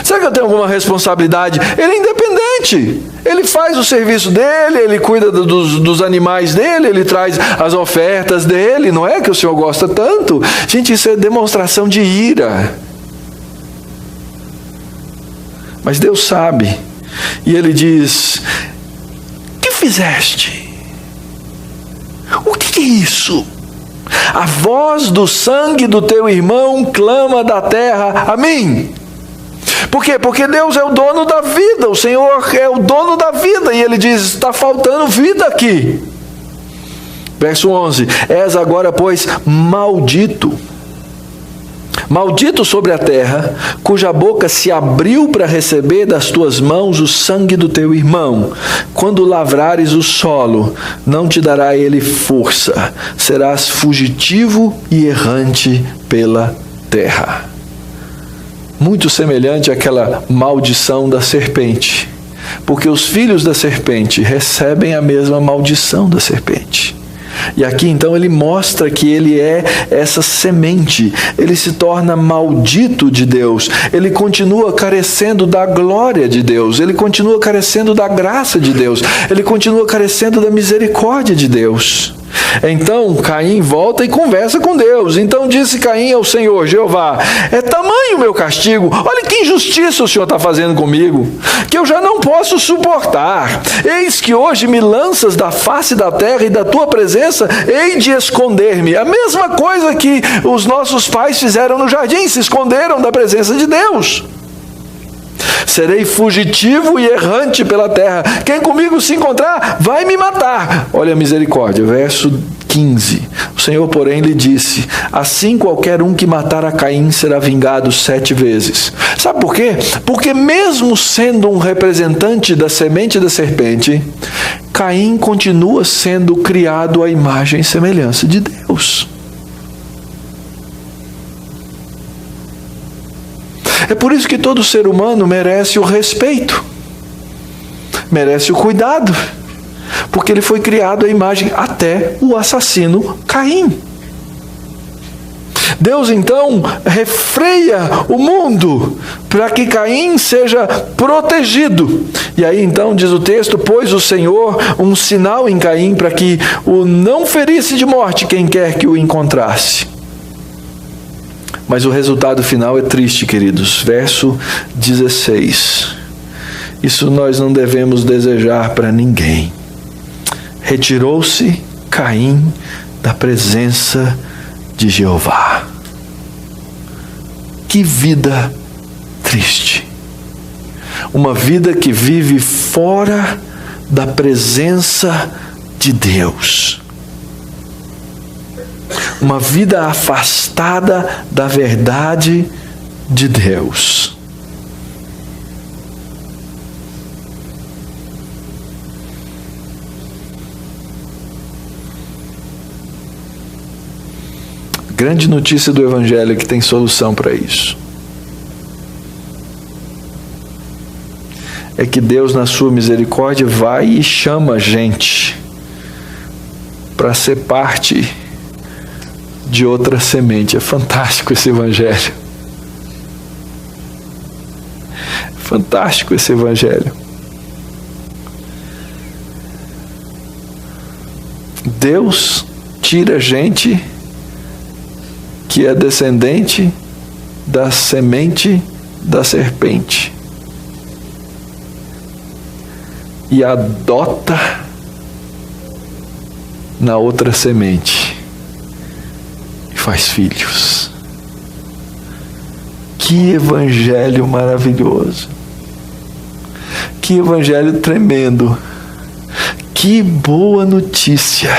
Será que eu tenho alguma responsabilidade? Ele é independente. Ele faz o serviço dele, ele cuida dos animais dele, ele traz as ofertas dele. Não é que o Senhor gosta tanto? Gente, isso é demonstração de ira. Mas Deus sabe. E ele diz: o que fizeste? O que é isso? A voz do sangue do teu irmão clama da terra a mim. Por quê? Porque Deus é o dono da vida, o Senhor é o dono da vida, e ele diz: está faltando vida aqui. Verso 11: és agora, pois, maldito. Maldito sobre a terra, cuja boca se abriu para receber das tuas mãos o sangue do teu irmão. Quando lavrares o solo, não te dará ele força. Serás fugitivo e errante pela terra. Muito semelhante àquela maldição da serpente. Porque os filhos da serpente recebem a mesma maldição da serpente. E aqui então ele mostra que ele é essa semente, ele se torna maldito de Deus, ele continua carecendo da glória de Deus, ele continua carecendo da graça de Deus, ele continua carecendo da misericórdia de Deus. Então Caim volta e conversa com Deus. Então disse Caim ao Senhor: Jeová, é tamanho o meu castigo, olha que injustiça o Senhor está fazendo comigo, que eu já não posso suportar. Eis que hoje me lanças da face da terra, e da tua presença hei de esconder-me. A mesma coisa que os nossos pais fizeram no jardim, se esconderam da presença de Deus. Serei fugitivo e errante pela terra. Quem comigo se encontrar vai me matar. Olha a misericórdia, verso 15. O Senhor, porém, lhe disse: assim qualquer um que matar a Caim será vingado 7 vezes. Sabe por quê? Porque mesmo sendo um representante da semente da serpente, Caim continua sendo criado à imagem e semelhança de Deus. É por isso que todo ser humano merece o respeito, merece o cuidado, porque ele foi criado à imagem, até o assassino Caim. Deus então refreia o mundo para que Caim seja protegido. E aí então diz o texto: pôs o Senhor um sinal em Caim para que o não ferisse de morte quem quer que o encontrasse. Mas o resultado final é triste, queridos. Verso 16. Isso nós não devemos desejar para ninguém. Retirou-se Caim da presença de Jeová. Que vida triste. Uma vida que vive fora da presença de Deus. Uma vida afastada da verdade de Deus. Grande notícia do Evangelho que tem solução para isso. É que Deus, na sua misericórdia, vai e chama a gente para ser parte de outra semente. É fantástico esse Evangelho. Fantástico esse Evangelho. Deus tira gente que é descendente da semente da serpente e adota na outra semente e faz filhos. Que evangelho maravilhoso! Que evangelho tremendo! Que boa notícia!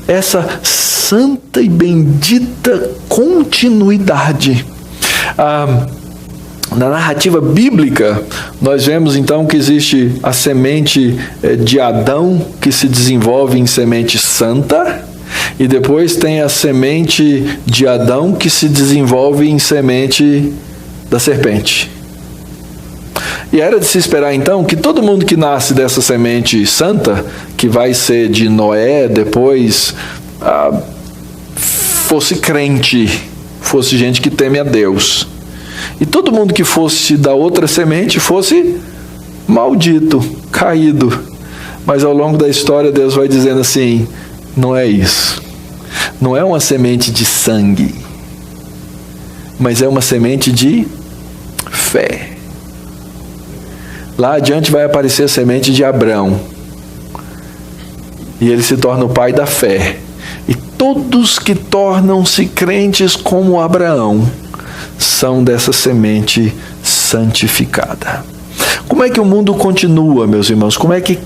Essa santa e bendita continuidade. Na narrativa bíblica, nós vemos então que existe a semente de Adão, que se desenvolve em semente santa, e depois tem a semente de Adão, que se desenvolve em semente da serpente. E era de se esperar então que todo mundo que nasce dessa semente santa, que vai ser de Noé, depois fosse crente, fosse gente que teme a Deus. E todo mundo que fosse da outra semente fosse maldito, caído. Mas ao longo da história Deus vai dizendo assim, não é isso. Não é uma semente de sangue, mas é uma semente de fé. Lá adiante vai aparecer a semente de Abraão. E ele se torna o pai da fé. E todos que tornam-se crentes como Abraão são dessa semente santificada. Como é que o mundo continua, meus irmãos? Como é que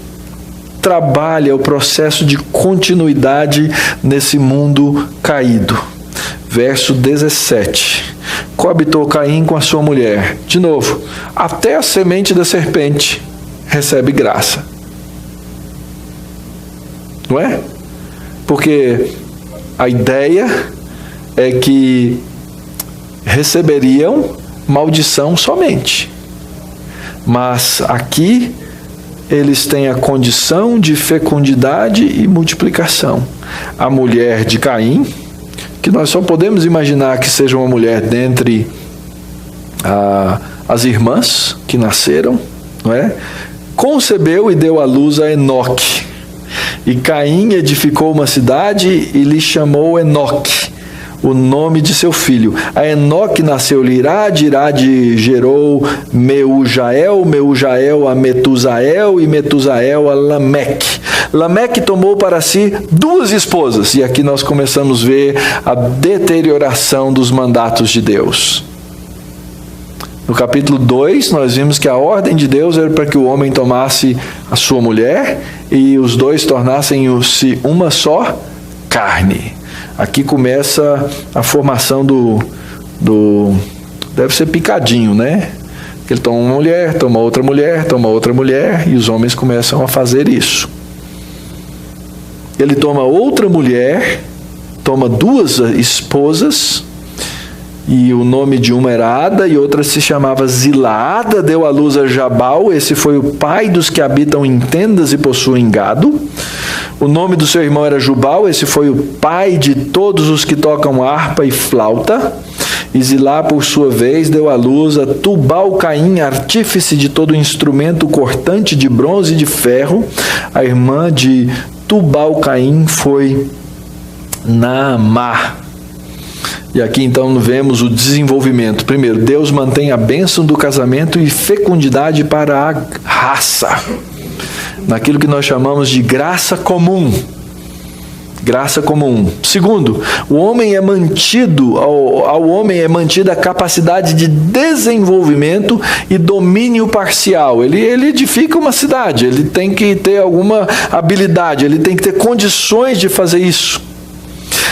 trabalha o processo de continuidade nesse mundo caído? Verso 17. Coabitou Caim com a sua mulher. De novo, até a semente da serpente recebe graça. Não é? Porque a ideia é que receberiam maldição somente. Mas aqui eles têm a condição de fecundidade e multiplicação. A mulher de Caim, que nós só podemos imaginar que seja uma mulher dentre as irmãs que nasceram, não é? Concebeu e deu à luz a Enoque. E Caim edificou uma cidade e lhe chamou Enoque, o nome de seu filho. A Enoque nasceu-lhe Irade, Irade gerou Meujael, Meujael a Metusael e Metusael a Lameque. Lameque tomou para si 2 esposas, e aqui nós começamos a ver a deterioração dos mandatos de Deus. No capítulo 2, nós vimos que a ordem de Deus era para que o homem tomasse a sua mulher e os dois tornassem-se uma só carne. Aqui começa a formação deve ser picadinho, né? Ele toma uma mulher, toma outra mulher, e os homens começam a fazer isso. Ele toma outra mulher, toma 2 esposas, e o nome de uma era Ada e outra se chamava Zila. Ada deu à luz a Jabal, esse foi o pai dos que habitam em tendas e possuem gado. O nome do seu irmão era Jubal, esse foi o pai de todos os que tocam harpa e flauta. E Zilá, por sua vez, deu à luz a Tubal-Caim, artífice de todo instrumento cortante de bronze e de ferro. A irmã de Tubal-Caim foi Naamá. E aqui então vemos o desenvolvimento. Primeiro, Deus mantém a bênção do casamento e fecundidade para a raça, naquilo que nós chamamos de graça comum. Graça comum. Segundo, ao homem é mantida a capacidade de desenvolvimento e domínio parcial. Ele edifica uma cidade, ele tem que ter alguma habilidade, ele tem que ter condições de fazer isso.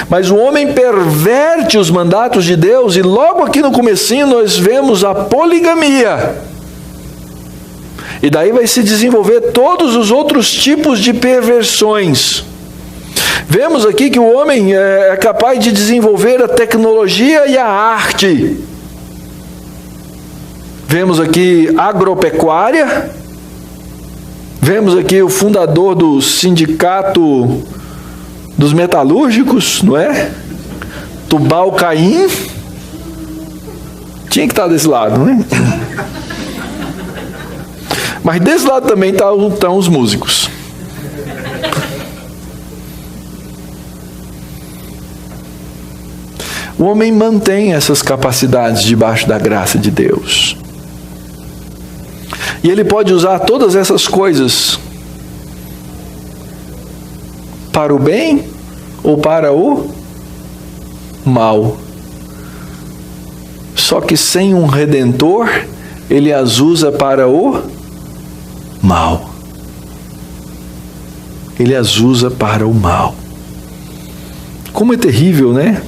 Mas o homem perverte os mandatos de Deus, e logo aqui no comecinho nós vemos a poligamia. E daí vai se desenvolver todos os outros tipos de perversões. Vemos aqui que o homem é capaz de desenvolver a tecnologia e a arte. Vemos aqui agropecuária. Vemos aqui o fundador do sindicato dos metalúrgicos, não é? Tubal-Caim. Tinha que estar desse lado, não é? Mas desse lado também estão os músicos. O homem mantém essas capacidades debaixo da graça de Deus. E ele pode usar todas essas coisas para o bem ou para o mal. Só que sem um redentor, ele as usa para o mal. Ele as usa para o mal. Como é terrível, né?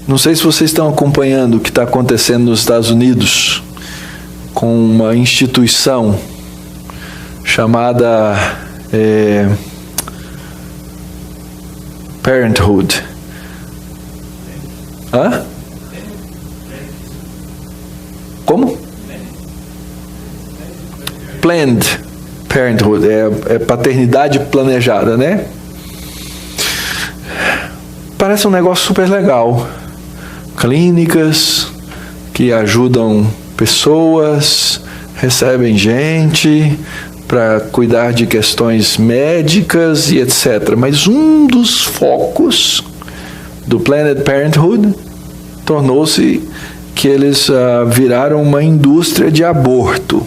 Não sei se vocês estão acompanhando o que está acontecendo nos Estados Unidos com uma instituição chamada Parenthood. Hã? Como? Planned Parenthood, é paternidade planejada, né? Parece um negócio super legal. Clínicas que ajudam pessoas, recebem gente para cuidar de questões médicas e etc. Mas um dos focos do Planned Parenthood tornou-se que eles viraram uma indústria de aborto.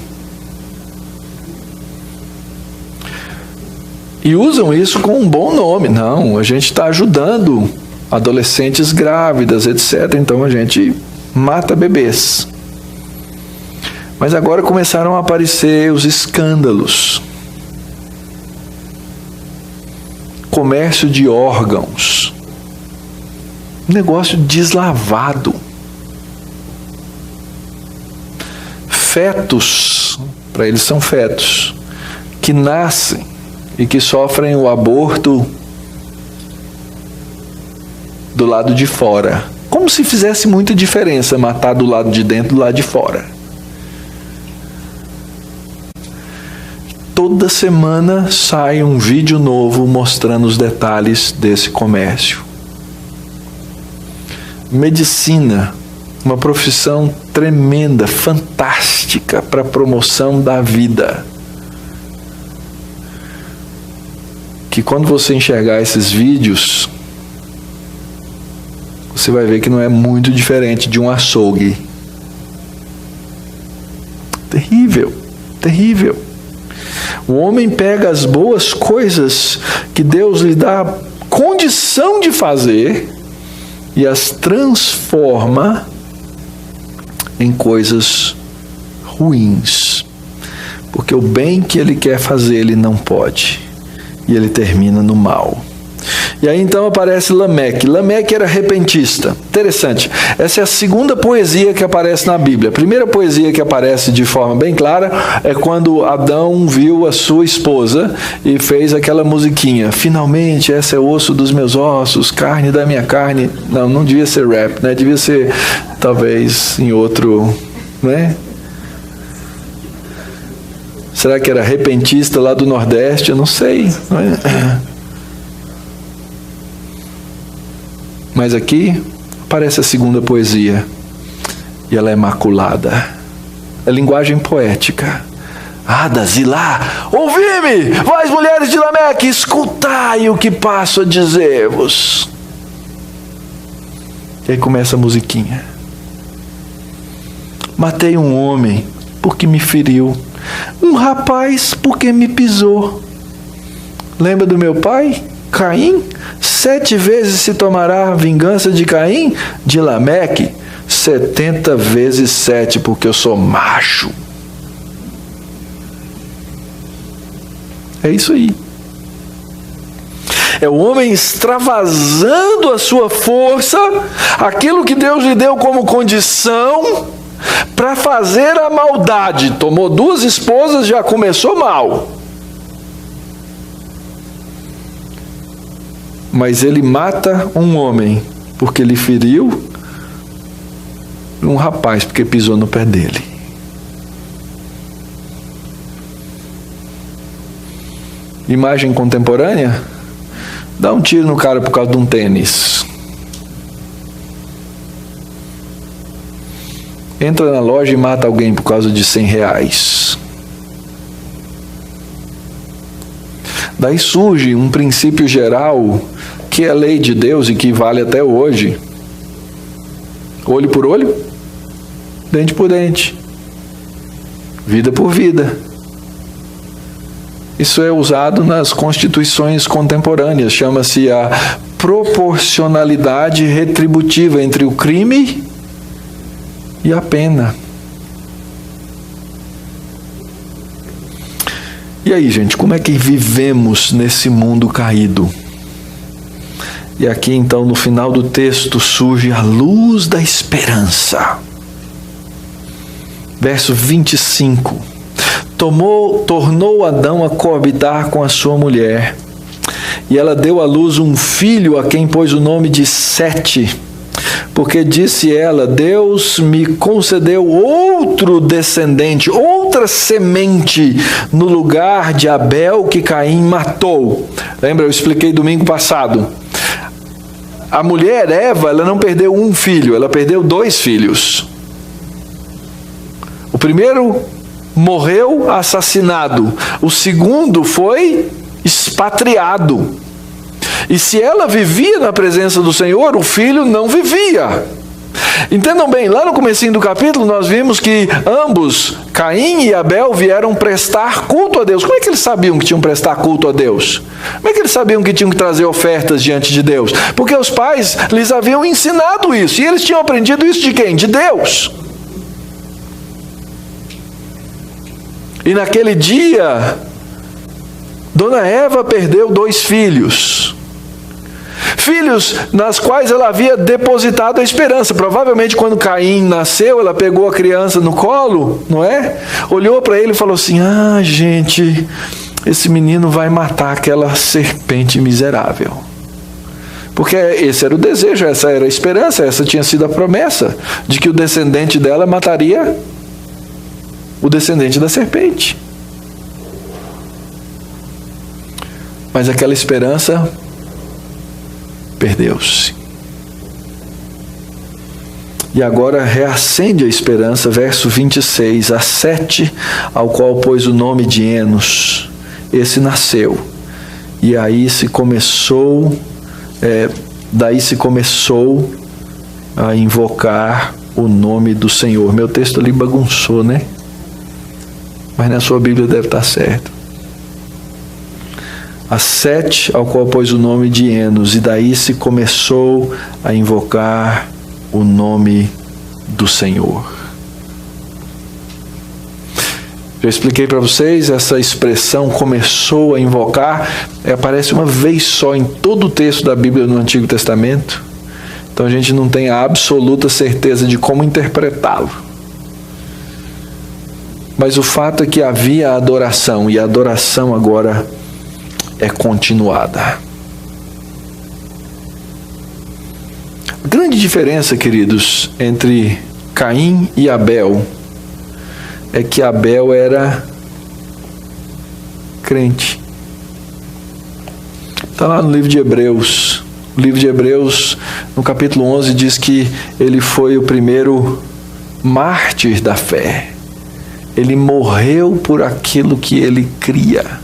E usam isso com um bom nome. Não, a gente está ajudando adolescentes grávidas, etc. Então a gente mata bebês. Mas agora começaram a aparecer os escândalos. Comércio de órgãos. Um negócio deslavado. Fetos, para eles são fetos, que nascem e que sofrem o aborto do lado de fora. Como se fizesse muita diferença matar do lado de dentro do lado de fora. Toda semana sai um vídeo novo mostrando os detalhes desse comércio. Medicina, uma profissão tremenda, fantástica para a promoção da vida. Que quando você enxergar esses vídeos, você vai ver que não é muito diferente de um açougue. Terrível, terrível. O homem pega as boas coisas que Deus lhe dá condição de fazer e as transforma em coisas ruins. Porque o bem que ele quer fazer, ele não pode. E ele termina no mal. E aí então aparece Lameque. Lameque era repentista. Interessante. Essa é a segunda poesia que aparece na Bíblia. A primeira poesia que aparece de forma bem clara é quando Adão viu a sua esposa e fez aquela musiquinha. Finalmente, essa é osso dos meus ossos, carne da minha carne. Não, não devia ser rap, né? Devia ser talvez em outro, né? Será que era repentista lá do Nordeste? Eu não sei. Mas aqui aparece a segunda poesia. E ela é maculada. É linguagem poética. Ada, Zilá, ouvi-me, vós mulheres de Lameque, escutai o que passo a dizer-vos. E aí começa a musiquinha. Matei um homem porque me feriu. Um rapaz porque me pisou. Lembra do meu pai, Caim? 7 vezes se tomará a vingança de Caim? De Lameque, 70 vezes 7, porque eu sou macho. É isso aí. É o homem extravasando a sua força, aquilo que Deus lhe deu como condição para fazer a maldade. Tomou 2 esposas, já começou mal. Mas ele mata um homem porque ele feriu um rapaz porque pisou no pé dele. Imagem contemporânea? Dá um tiro no cara por causa de um tênis. Entra na loja e mata alguém por causa de R$100. Daí surge um princípio geral que é lei de Deus e que vale até hoje. Olho por olho, dente por dente, vida por vida. Isso é usado nas constituições contemporâneas, chama-se a proporcionalidade retributiva entre o crime e a pena. E aí, gente, como é que vivemos nesse mundo caído? E aqui, então, no final do texto, surge a luz da esperança. Verso 25. Tornou Adão a coabitar com a sua mulher, e ela deu à luz um filho, a quem pôs o nome de Sete, porque disse ela: Deus me concedeu outro descendente, outra semente, no lugar de Abel, que Caim matou. Lembra, eu expliquei domingo passado. A mulher Eva, ela não perdeu um filho, ela perdeu 2 filhos. O primeiro morreu assassinado, o segundo foi expatriado. E se ela vivia na presença do Senhor, o filho não vivia. Entendam bem, lá no comecinho do capítulo nós vimos que ambos, Caim e Abel, vieram prestar culto a Deus. Como é que eles sabiam que tinham que prestar culto a Deus? Como é que eles sabiam que tinham que trazer ofertas diante de Deus? Porque os pais lhes haviam ensinado isso, e eles tinham aprendido isso de quem? De Deus. E naquele dia, Dona Eva perdeu 2 filhos. Filhos nas quais ela havia depositado a esperança. Provavelmente quando Caim nasceu, ela pegou a criança no colo, não é? Olhou para ele e falou assim: ah, gente, esse menino vai matar aquela serpente miserável. Porque esse era o desejo, essa era a esperança, essa tinha sido a promessa de que o descendente dela mataria o descendente da serpente. Mas aquela esperança perdeu-se. E agora reacende a esperança, verso 26, a Sete, ao qual pôs o nome de Enos. Esse nasceu. E aí daí se começou a invocar o nome do Senhor. Meu texto ali bagunçou, né? Mas na sua Bíblia deve estar certo. A Sete, ao qual pôs o nome de Enos, e daí se começou a invocar o nome do Senhor. Já expliquei para vocês, essa expressão começou a invocar, aparece uma vez só em todo o texto da Bíblia no Antigo Testamento. Então a gente não tem a absoluta certeza de como interpretá-lo. Mas o fato é que havia adoração, e a adoração agora é continuada. A grande diferença, queridos, entre Caim e Abel é que Abel era crente. Está lá no livro de Hebreus. O livro de Hebreus, no capítulo 11, diz que ele foi o primeiro mártir da fé. Ele morreu por aquilo que ele cria.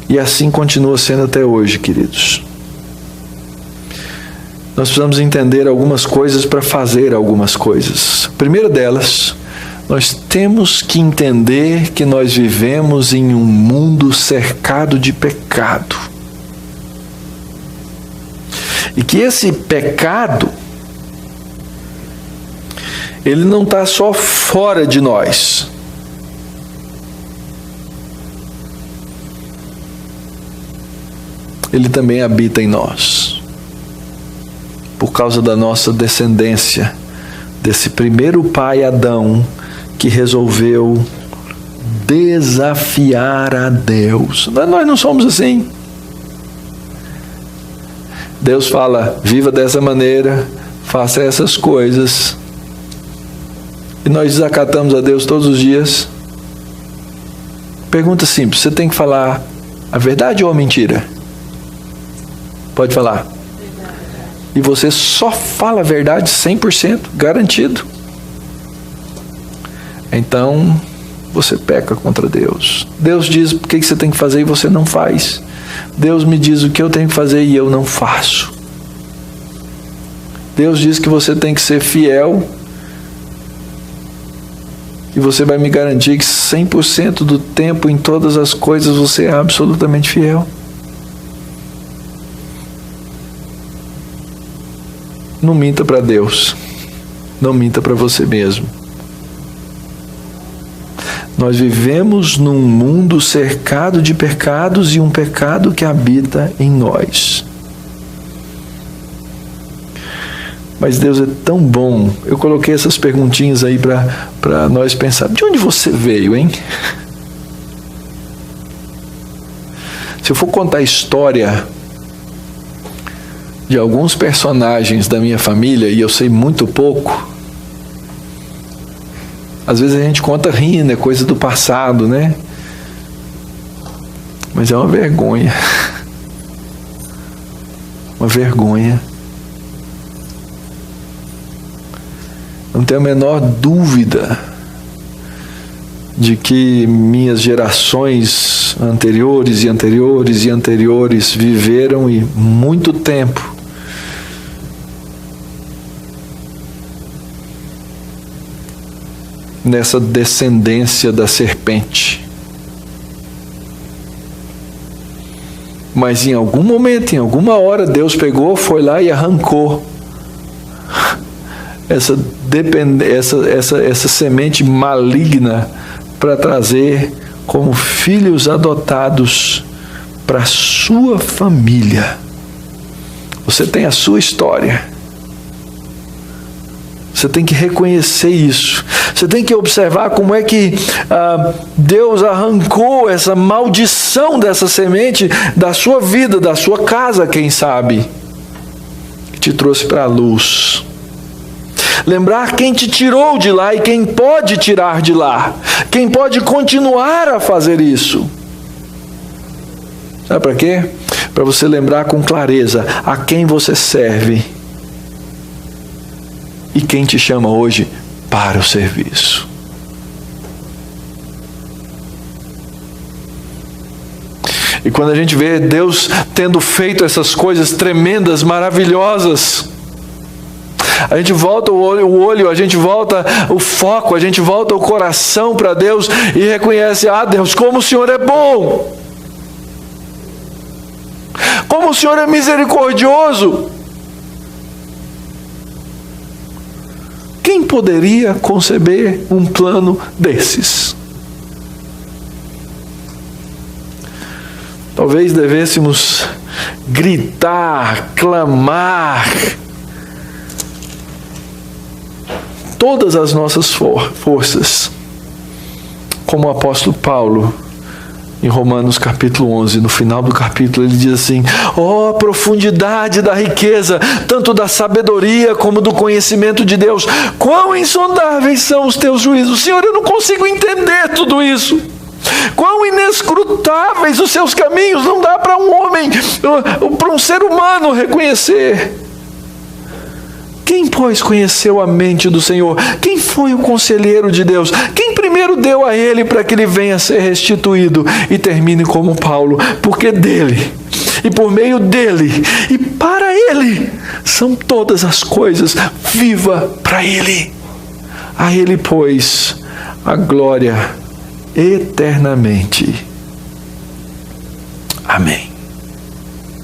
E assim continua sendo até hoje, queridos. Nós precisamos entender algumas coisas para fazer algumas coisas. A primeira delas, nós temos que entender que nós vivemos em um mundo cercado de pecado. E que esse pecado, ele não está só fora de nós. Ele também habita em nós. Por causa da nossa descendência, desse primeiro pai Adão, que resolveu desafiar a Deus. Nós não somos assim. Deus fala: viva dessa maneira, faça essas coisas. E nós desacatamos a Deus todos os dias. Pergunta simples: você tem que falar a verdade ou a mentira? Pode falar. E você só fala a verdade 100%, garantido. então você peca contra Deus. Deus diz o que você tem que fazer e você não faz. Deus me diz o que eu tenho que fazer e eu não faço. Deus diz que você tem que ser fiel e você vai me garantir que 100% do tempo, em todas as coisas, você é absolutamente fiel. Não minta para Deus. Não minta para você mesmo. Nós vivemos num mundo cercado de pecados e um pecado que habita em nós. Mas Deus é tão bom. Eu coloquei essas perguntinhas aí para nós pensar. De onde você veio, hein? Se eu for contar a história de alguns personagens da minha família, e eu sei muito pouco, às vezes a gente conta rindo, é coisa do passado, né? Mas é uma vergonha. Uma vergonha. Não tenho a menor dúvida de que minhas gerações anteriores e anteriores e anteriores viveram e muito tempo nessa descendência da serpente. Mas em algum momento, em alguma hora, Deus pegou, foi lá e arrancou essa semente maligna para trazer como filhos adotados para a sua família. Você tem a sua história. Você tem que reconhecer isso. Você tem que observar como é que Deus arrancou essa maldição dessa semente da sua vida, da sua casa, quem sabe, que te trouxe para a luz. Lembrar quem te tirou de lá e quem pode tirar de lá. Quem pode continuar a fazer isso. Sabe para quê? Para você lembrar com clareza a quem você serve. E quem te chama hoje para o serviço. E quando a gente vê Deus tendo feito essas coisas tremendas, maravilhosas, a gente volta o olho, a gente volta o foco, a gente volta o coração para Deus e reconhece: ah, Deus, como o Senhor é bom! Como o Senhor é misericordioso! Quem poderia conceber um plano desses? Talvez devêssemos gritar, clamar, todas as nossas forças, como o apóstolo Paulo, em Romanos capítulo 11, no final do capítulo, ele diz assim: ó, profundidade da riqueza, tanto da sabedoria como do conhecimento de Deus, quão insondáveis são os teus juízos. Senhor, eu não consigo entender tudo isso. Quão inescrutáveis os seus caminhos, não dá para um homem, para um ser humano reconhecer. Quem, pois, conheceu a mente do Senhor? Quem foi o conselheiro de Deus? Quem primeiro deu a ele para que ele venha a ser restituído? E termine como Paulo: porque dele, e por meio dele, e para ele, são todas as coisas. Viva para ele. A ele, pois, a glória eternamente. Amém.